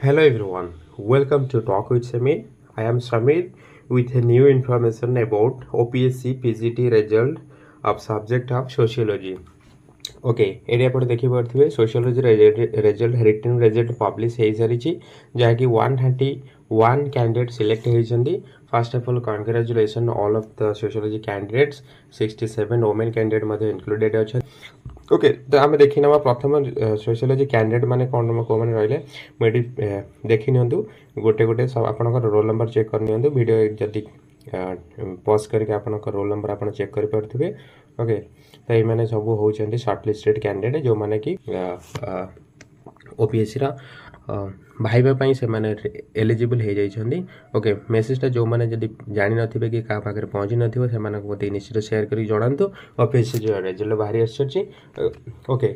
Hello everyone, welcome to Talk with Samir. I am Samir with a new information about OPSC PGT result of subject of sociology. Okay एटी आप देखिपे sociology result written result publish हो सारी जहाँकि 131 candidate select होती first of all congratulation all of the sociology candidates 67 women candidate included अच्छा okay तो आम देखी ना प्रथम सोशियोलोजी कैंडिडेट मैंने कौन कौन रही मुझे देखी नियंतु गोटे गोटे सब आप रोल नंबर चेक कर नियंतु वीडियो जदि पॉज करके आपन रोल नंबर आप चेक कर पारे ओके तो ये सब होती सर्टलिस्टेड कैंडिडेट जो मैंने कि ओपीएससी भाईबा से मैंने एलिजिबल हो जाइए ओके मेसेजटा जो मैंने जब जानी नथिबे कि क्या पाखे पहुँची नथिबो से निश्चित शेयर कर जनातु ओपीएससी जो रिजल्ट बाहरी आसी ओके